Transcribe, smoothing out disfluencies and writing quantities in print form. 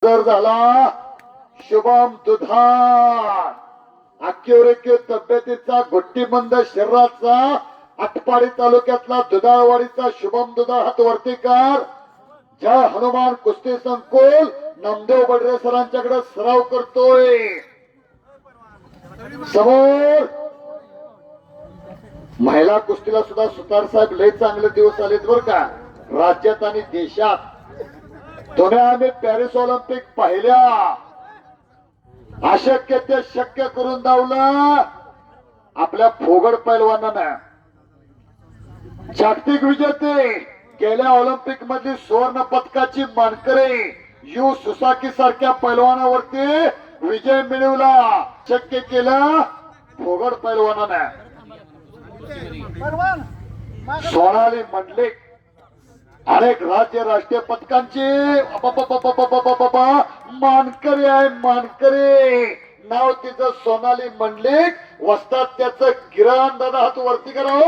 जर झाला शुभम दुधान अख्योरेक्यो तब्येतीचा घट्टीमंद शरीराचा आटपाडी तालुक्यातला दुधाळवाडीचा शुभम दुधा हात वरती कर. जय हनुमान कुस्ती संकुल नामदेव बडरे सरांच्याकडे सराव करतोय. समोर महिला कुस्तीला सुद्धा सुतार साहेब लय चांगले दिवस आलेत बर का. राज्यात आणि देशात दोन्ही आम्ही पॅरिस ऑलिम्पिक पाहिल्या. अशक्य ते शक्य करून दावलं आपल्या फोगड पैलवानानं. जागतिक विजेते गेल्या ऑलिम्पिक मधली सुवर्ण पदकाची मानकरी यू सुसाकी सारख्या पैलवानावरती विजय मिळवला. शक्य केलं फोगड पैलवानानं. सोनाली मंडलिक अनेक राज्य राष्ट्रीय पदकांची मानकरी आहे. मानकरी नाव तिचं सोनाली मंडलिक. वस्तात त्याचं किरण दादा हात वरती करा.